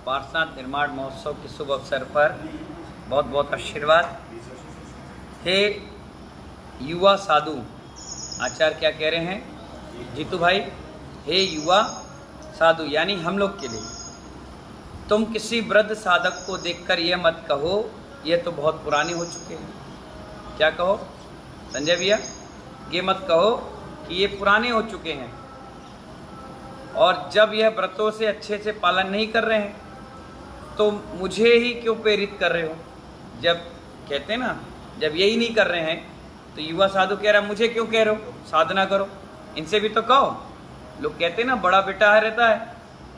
पार्श्वनाथ निर्माण महोत्सव के शुभ अवसर पर बहुत बहुत आशीर्वाद। हे युवा साधु, आचार्य क्या कह रहे हैं जीतू भाई? हे युवा साधु यानी हम लोग के लिए, तुम किसी वृद्ध साधक को देखकर ये मत कहो ये तो बहुत पुराने हो चुके हैं। क्या कहो संजय भैया? ये मत कहो कि ये पुराने हो चुके हैं, और जब यह व्रतों से अच्छे से पालन नहीं कर रहे हैं तो मुझे ही क्यों प्रेरित कर रहे हो? जब कहते हैं ना, जब यही नहीं कर रहे हैं तो युवा साधु कह रहा मुझे क्यों कह रहे हो साधना करो? इनसे भी तो कहो। लोग कहते हैं ना बड़ा बेटा है रहता है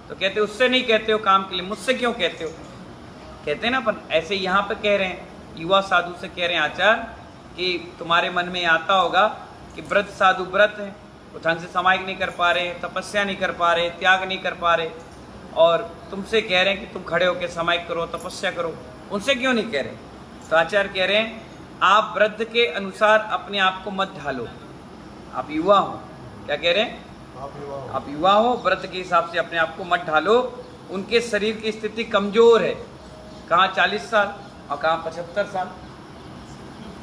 तो कहते उससे नहीं कहते हो काम के लिए, मुझसे क्यों कहते हो? कहते हैं ना अपन, ऐसे यहाँ पे कह रहे हैं, युवा साधु से कह रहे हैं आचार्य कि तुम्हारे मन में आता होगा कि वृद्ध साधु व्रत है, वो ढंग से समायिक नहीं कर पा रहे, तपस्या नहीं कर पा रहे, त्याग नहीं कर पा रहे, और तुमसे कह रहे हैं कि तुम खड़े होकर समायिक करो, तपस्या करो। उनसे क्यों नहीं कह रहे? तो आचार्य कह रहे हैं आप वृद्ध के अनुसार अपने आप को मत ढालो, आप युवा हो। क्या कह रहे हैं? आप युवा हो, व्रत के हिसाब से अपने आप को मत ढालो। उनके शरीर की स्थिति कमजोर है, कहाँ 40 साल और कहाँ 75 साल,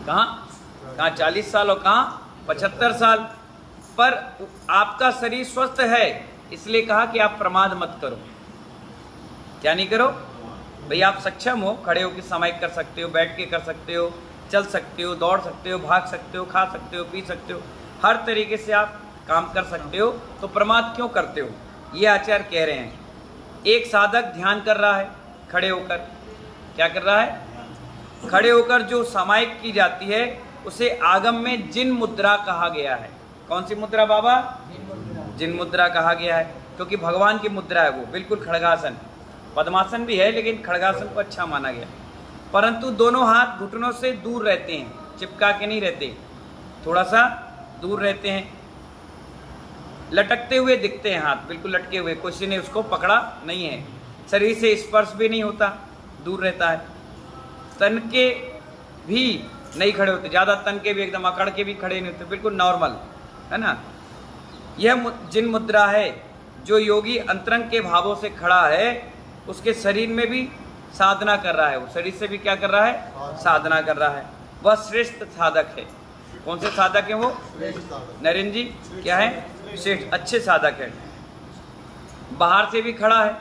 कहाँ 40 साल और कहाँ 75 साल, पर आपका शरीर स्वस्थ है, इसलिए कहा कि आप प्रमाद मत करो। क्या नहीं करो भाई? आप सक्षम हो, खड़े होकर समायिक कर सकते हो, बैठ के कर सकते हो, चल सकते हो, दौड़ सकते हो, भाग सकते हो, खा सकते हो, पी सकते हो, हर तरीके से आप काम कर सकते हो, तो प्रमाद क्यों करते हो? ये आचार्य कह रहे हैं। एक साधक ध्यान कर रहा है खड़े होकर, क्या कर रहा है? खड़े होकर जो समायिक की जाती है उसे आगम में जिन मुद्रा कहा गया है। कौन सी मुद्रा बाबा? जिन मुद्रा कहा गया है, क्योंकि भगवान की मुद्रा है वो, बिल्कुल खड़गासन। पद्मासन भी है लेकिन खड़गासन को अच्छा माना गया। परंतु दोनों हाथ घुटनों से दूर रहते हैं, चिपका के नहीं रहते, थोड़ा सा दूर रहते हैं, लटकते हुए दिखते हैं, हाथ बिल्कुल लटके हुए, किसी ने उसको पकड़ा नहीं है, शरीर से स्पर्श भी नहीं होता, दूर रहता है। तन के भी नहीं खड़े होते, ज़्यादा तन के भी एकदम अकड़ के भी खड़े नहीं होते, बिल्कुल नॉर्मल है ना। यह जिन मुद्रा है, जो योगी अंतरंग के भावों से खड़ा है उसके शरीर में भी साधना कर रहा है, वो शरीर से भी क्या कर रहा है? साधना कर रहा है। वह श्रेष्ठ साधक है। कौन से साधक है वो? नरेंद्र जी क्या है? श्रेष्ठ, अच्छे साधक है। बाहर से भी खड़ा है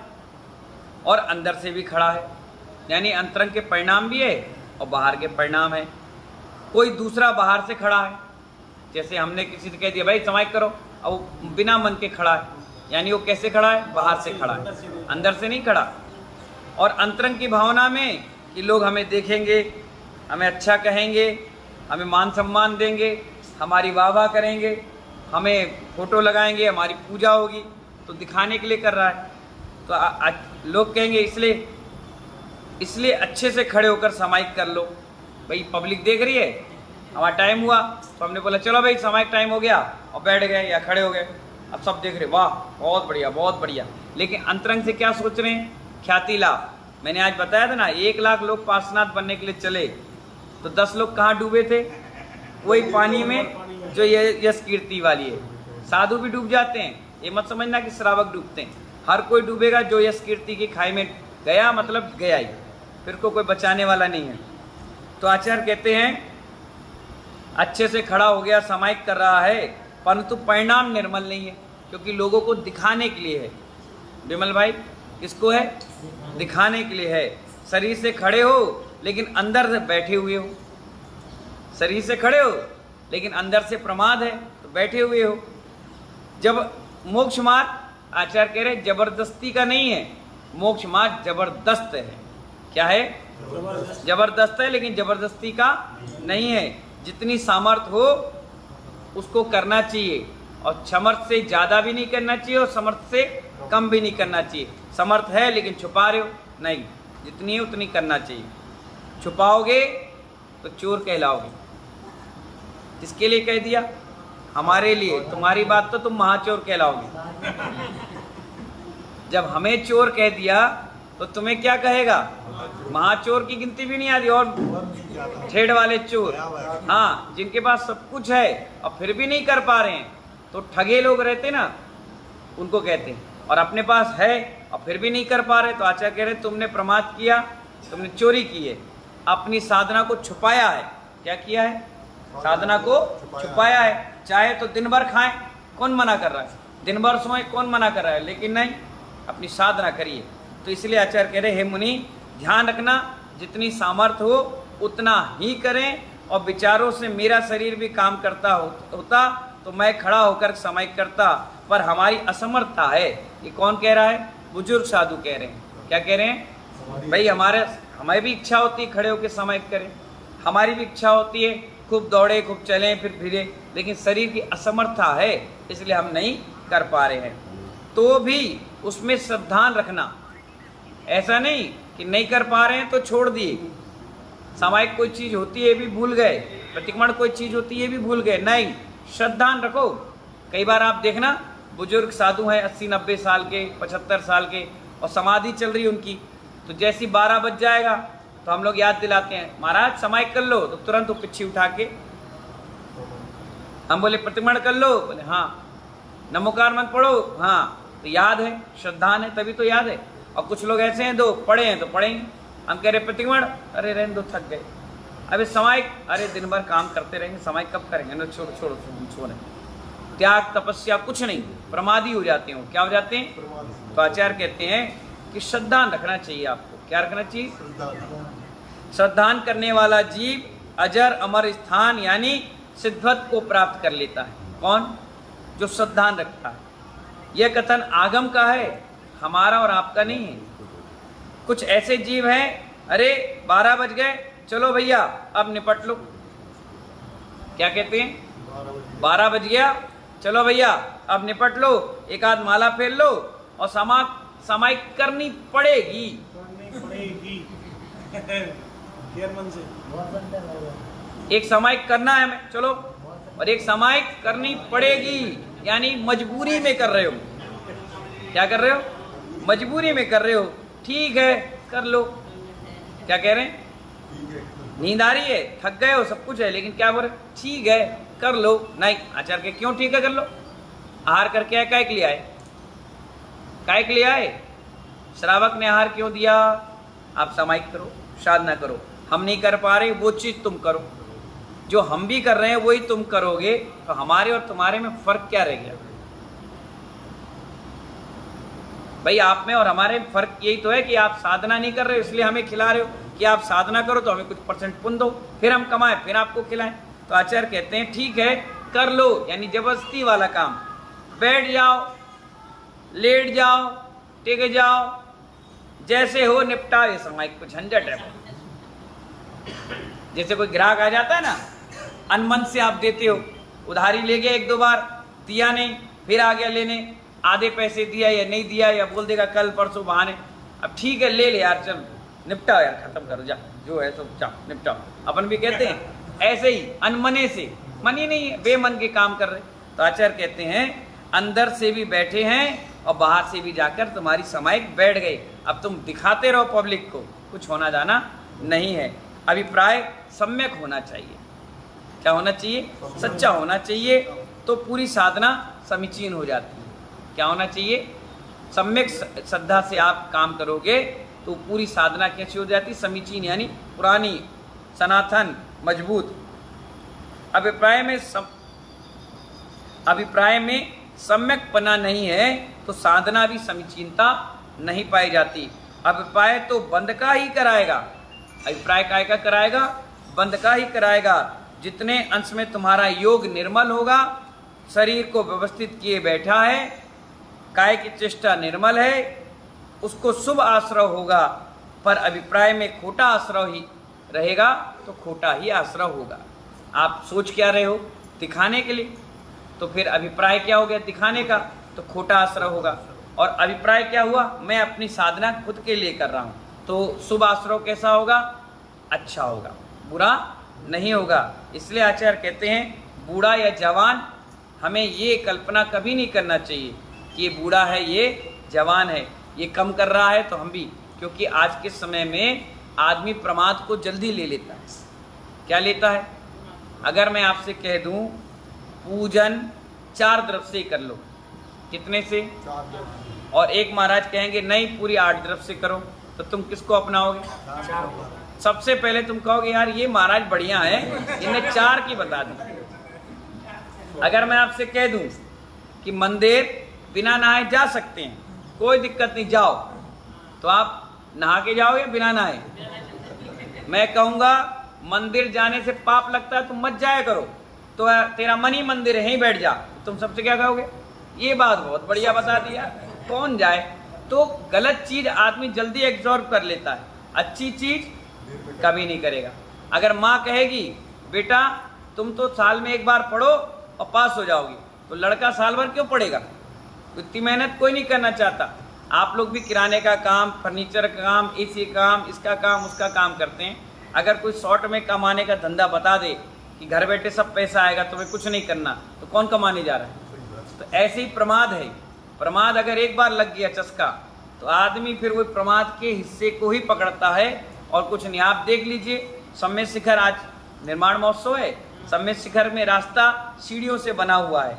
और अंदर से भी खड़ा है, यानी अंतरंग के परिणाम भी है और बाहर के परिणाम है। कोई दूसरा बाहर से खड़ा है, जैसे हमने किसी से कह दिया भाई समायिक करो, अब वो बिना मन के खड़ा है, यानी वो कैसे खड़ा है? बाहर से खड़ा है, अंदर से नहीं खड़ा। और अंतरंग की भावना में कि लोग हमें देखेंगे, हमें अच्छा कहेंगे, हमें मान सम्मान देंगे, हमारी वाह वाह करेंगे, हमें फोटो लगाएंगे, हमारी पूजा होगी, तो दिखाने के लिए कर रहा है। तो लोग कहेंगे इसलिए अच्छे से खड़े होकर समायिक कर लो। भाई पब्लिक देख रही है, हमारा टाइम हुआ तो हमने बोला चलो भाई समायिक टाइम हो गया, और बैठ गए या खड़े हो गए, अब सब देख रहे, वाह बहुत बढ़िया बहुत बढ़िया। लेकिन अंतरंग से क्या सोच रहे हैं? ख्याति लाभ। मैंने आज बताया था ना, 1 लाख लोग पार्श्वनाथ बनने के लिए चले तो 10 लोग कहाँ डूबे थे? वही पानी में जो ये यश कीर्ति वाली है। साधु भी डूब जाते हैं, ये मत समझना कि श्रावक डूबते हैं, हर कोई डूबेगा। जो यश कीर्ति की खाई में गया मतलब गया ही, फिर को कोई बचाने वाला नहीं है। तो आचार्य कहते हैं अच्छे से खड़ा हो गया, समायिक कर रहा है, परंतु परिणाम निर्मल नहीं है, क्योंकि लोगों को दिखाने के लिए है। विमल भाई किसको है? दिखाने के लिए है। शरीर से खड़े हो लेकिन अंदर से बैठे हुए हो, शरीर से खड़े हो लेकिन अंदर से प्रमाद है तो बैठे हुए हो। जब मोक्ष मार्ग आचार्य कह रहे जबरदस्ती का नहीं है, मोक्ष मार्ग जबरदस्त है। क्या है? जबरदस्त है, लेकिन जबरदस्ती का नहीं है। जितनी सामर्थ हो उसको करना चाहिए, और समर्थ से ज़्यादा भी नहीं करना चाहिए और समर्थ से कम भी नहीं करना चाहिए। समर्थ है लेकिन छुपा रहे हो, नहीं, जितनी है उतनी करना चाहिए। छुपाओगे तो चोर कहलाओगे। किसके लिए कह दिया? हमारे लिए। तुम्हारी बात तो तुम महाचोर कहलाओगे। जब हमें चोर कह दिया तो तुम्हें क्या कहेगा? महाचोर की गिनती भी नहीं आती, और ठेड़ वाले चोर, हाँ, जिनके पास सब कुछ है और फिर भी नहीं कर पा रहे हैं, तो ठगे लोग रहते ना, उनको कहते हैं। और अपने पास है और फिर भी नहीं कर पा रहे, तो आचार्य कह रहे तुमने प्रमाद किया, तुमने चोरी की है, अपनी साधना को छुपाया है। क्या किया है? साधना को छुपाया है। चाहे तो दिन भर खाएं, कौन मना कर रहा है? दिन भर सोए, कौन मना कर रहा है? लेकिन नहीं, अपनी साधना करिए। तो इसलिए आचार्य कह रहे हे मुनि, ध्यान रखना, जितनी सामर्थ्य हो उतना ही करें, और विचारों से मेरा शरीर भी काम करता होता तो मैं खड़ा होकर समय करता, पर हमारी असमर्थता है। ये कौन कह रहा है? बुजुर्ग साधु कह रहे हैं। क्या कह रहे हैं? भाई हमें भी इच्छा होती है खड़े होकर समय करें, हमारी भी इच्छा होती है खूब दौड़े, खूब चलें, फिर फिरे, लेकिन शरीर की असमर्थता है, इसलिए हम नहीं कर पा रहे हैं। तो भी उसमें सावधान रखना, ऐसा नहीं कि नहीं कर पा रहे हैं तो छोड़ दिए। सामायिक कोई चीज होती है भी भूल गए, प्रतिक्रमण कोई चीज होती है भी भूल गए, नहीं, श्रद्धान रखो। कई बार आप देखना, बुजुर्ग साधु हैं 80-90 साल के, 75 साल के, और समाधि चल रही उनकी, तो जैसी 12 बज जाएगा तो हम लोग याद दिलाते हैं, महाराज समायिक कर लो, तो तुरंत वो पिछी उठा के हम बोले प्रतिक्रमण कर लो, बोले हाँ, नमोकार मंत्र पढ़ो, हाँ, तो याद है, श्रद्धान है, तभी तो याद है। और कुछ लोग ऐसे हैं, दो पढ़े हैं तो पढ़ेंगे, हम कह रहे प्रतिक्रमण, अरे रहने दो, थक गए। अबे समायिक, अरे दिन भर काम करते रहेंगे, समायिक कब करेंगे ना, छोड़ो छोड़ो छोड़ो। त्याग तपस्या कुछ नहीं, प्रमादी हो जाते हैं। क्या हो जाते हैं? तो आचार्य कहते हैं कि श्रद्धान रखना चाहिए आपको। क्या रखना चाहिए? श्रद्धान करने वाला जीव अजर अमर स्थान यानी सिद्धत्व को प्राप्त कर लेता है। कौन? जो श्रद्धान रखता है। यह कथन आगम का है, हमारा और आपका नहीं है। कुछ ऐसे जीव हैं, अरे 12 बज गए, चलो भैया अब निपट लो। क्या कहते हैं? 12 बज गया, चलो भैया अब निपट लो, एक आध माला फेर लो, और समायिक करनी पड़ेगी। एक समायिक करना है हमें, चलो, और एक समायिक करनी पड़ेगी, यानी मजबूरी में कर रहे हो। क्या कर रहे हो? मजबूरी में कर रहे हो, ठीक है कर लो। क्या कह रहे हैं? नींद आ रही है, थक गए हो, सब कुछ है, लेकिन क्या बोल रहे? ठीक है कर लो। नहीं, आचार्य के क्यों ठीक है कर लो? आहार करके आए, काय के लिए आए? काय के लिए आए? श्रावक ने आहार क्यों दिया? आप समायिक करो, साधना करो। हम नहीं कर पा रहे, वो चीज तुम करो। जो हम भी कर रहे हैं वही तुम करोगे, तो हमारे और तुम्हारे में फर्क क्या रह गया? भाई आप में और हमारे में फर्क यही तो है कि आप साधना नहीं कर रहे हो, इसलिए हमें खिला रहे हो, कि आप साधना करो तो हमें कुछ परसेंट पुण्य दो, फिर हम कमाएं, फिर आपको खिलाएं। तो आचार्य कहते हैं ठीक है कर लो, यानी जबरदस्ती वाला काम। बैठ जाओ, लेट जाओ, टिक जाओ, जैसे हो निपटा, ये समय कुछ झंझट है। जैसे कोई ग्राहक आ जाता है ना, अनमन से आप देते हो, उधारी ले गया 1-2 बार, दिया नहीं, फिर आ गया लेने, आधे पैसे दिया या नहीं दिया, या बोल देगा कल परसों बहाने, अब ठीक है ले ले यार, चल निपटाओ यार, खत्म करो, जा जो है तो जा निपटाओ। अपन भी कहते हैं ऐसे ही, अनमने से, मन ही नहीं है, बेमन के काम कर रहे। तो आचार्य कहते हैं अंदर से भी बैठे हैं और बाहर से भी जाकर तुम्हारी समायिक बैठ गई, अब तुम दिखाते रहो पब्लिक को, कुछ होना जाना नहीं है। अभिप्राय सम्यक होना चाहिए। क्या होना चाहिए? सच्चा होना चाहिए, तो पूरी साधना समीचीन हो जाती है। क्या होना चाहिए? सम्यक श्रद्धा से आप काम करोगे तो पूरी साधना कैसी हो जाती? समीचीन, यानी पुरानी, सनातन, मजबूत। अभिप्राय में सम्यकपना नहीं है तो साधना भी समीचीनता नहीं पाई जाती। अभिप्राय तो बंद का ही कराएगा। अभिप्राय काय का कराएगा? बंद का ही कराएगा। जितने अंश में तुम्हारा योग निर्मल होगा, शरीर को व्यवस्थित किए बैठा है, काय की चेष्टा निर्मल है, उसको शुभ आश्रय होगा। पर अभिप्राय में खोटा आश्रय ही रहेगा तो खोटा ही आश्रय होगा। आप सोच क्या रहे हो? दिखाने के लिए, तो फिर अभिप्राय क्या हो गया? दिखाने का, तो खोटा आश्रय होगा। और अभिप्राय क्या हुआ? मैं अपनी साधना खुद के लिए कर रहा हूं, तो शुभ आश्रय कैसा होगा? अच्छा होगा, बुरा नहीं होगा। इसलिए आचार्य कहते हैं बूढ़ा या जवान, हमें ये कल्पना कभी नहीं करना चाहिए कि ये बूढ़ा है, ये जवान है, ये कम कर रहा है तो हम भी, क्योंकि आज के समय में आदमी प्रमाद को जल्दी ले लेता है। क्या लेता है? अगर मैं आपसे कह दूं पूजन 4 द्रव्य से कर लो, कितने से? और एक महाराज कहेंगे नहीं पूरी 8 तरफ से करो, तो तुम किसको अपनाओगे? सबसे पहले तुम कहोगे यार ये महाराज बढ़िया है, इन्हें 4 की बता दी। अगर मैं आपसे कह दूं कि मंदिर बिना नहाए जा सकते हैं, कोई दिक्कत नहीं जाओ, तो आप नहा के जाओगे बिना नहाए? मैं कहूंगा मंदिर जाने से पाप लगता है तुम मत जाया करो, तो तेरा मन ही मंदिर है, यहीं बैठ जा, तुम सबसे क्या कहोगे? ये बात बहुत बढ़िया बता दिया, कौन जाए? तो गलत चीज आदमी जल्दी एब्जॉर्ब कर लेता है, अच्छी चीज कभी नहीं करेगा। अगर माँ कहेगी बेटा तुम तो साल में एक बार पढ़ो और पास हो जाओगी, तो लड़का साल भर क्यों पढ़ेगा? इतनी मेहनत कोई नहीं करना चाहता। आप लोग भी किराने का काम, फर्नीचर का काम, एसी का काम, इसका काम, उसका काम करते हैं। अगर कोई शॉर्ट में कमाने का धंधा बता दे कि घर बैठे सब पैसा आएगा, तुम्हें कुछ नहीं करना, तो कौन कमाने जा रहा है? तो ऐसे ही प्रमाद है। प्रमाद अगर एक बार लग गया चस्का, तो आदमी फिर वो प्रमाद के हिस्से को ही पकड़ता है और कुछ नहीं। आप देख लीजिए सम्मेद शिखर, आज निर्माण महोत्सव है, सम्मेद शिखर में रास्ता सीढ़ियों से बना हुआ है,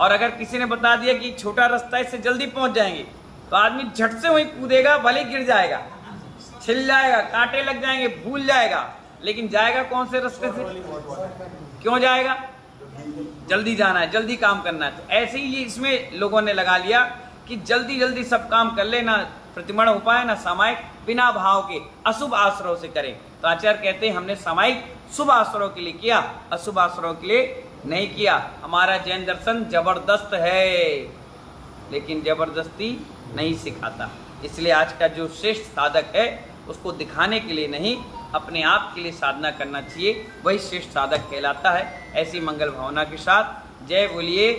और अगर किसी ने बता दिया कि छोटा रास्ता इससे जल्दी पहुंच जाएंगे, तो आदमी झट से वहीं कूदेगा, भले गिर जाएगा, छिल जाएगा, कांटे लग जाएंगे, भूल जाएगा, लेकिन जाएगा कौन से रास्ते से? क्यों जाएगा? जल्दी जाना है, जल्दी काम करना है। तो ऐसे ही ये इसमें लोगों ने लगा लिया कि जल्दी जल्दी सब काम कर ले, ना प्रतिमण उपाय ना सामायिक, बिना भाव के अशुभ आश्रयों से करें। तो आचार्य कहते हैं हमने सामायिक शुभ आश्रयों के लिए किया, अशुभ आश्रयों के लिए नहीं किया। हमारा जैन दर्शन जबरदस्त है, लेकिन जबरदस्ती नहीं सिखाता। इसलिए आज का जो श्रेष्ठ साधक है उसको दिखाने के लिए नहीं, अपने आप के लिए साधना करना चाहिए, वही श्रेष्ठ साधक कहलाता है। ऐसी मंगल भावना के साथ जय बोलिए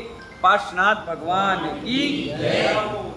पार्श्वनाथ भगवान की जय।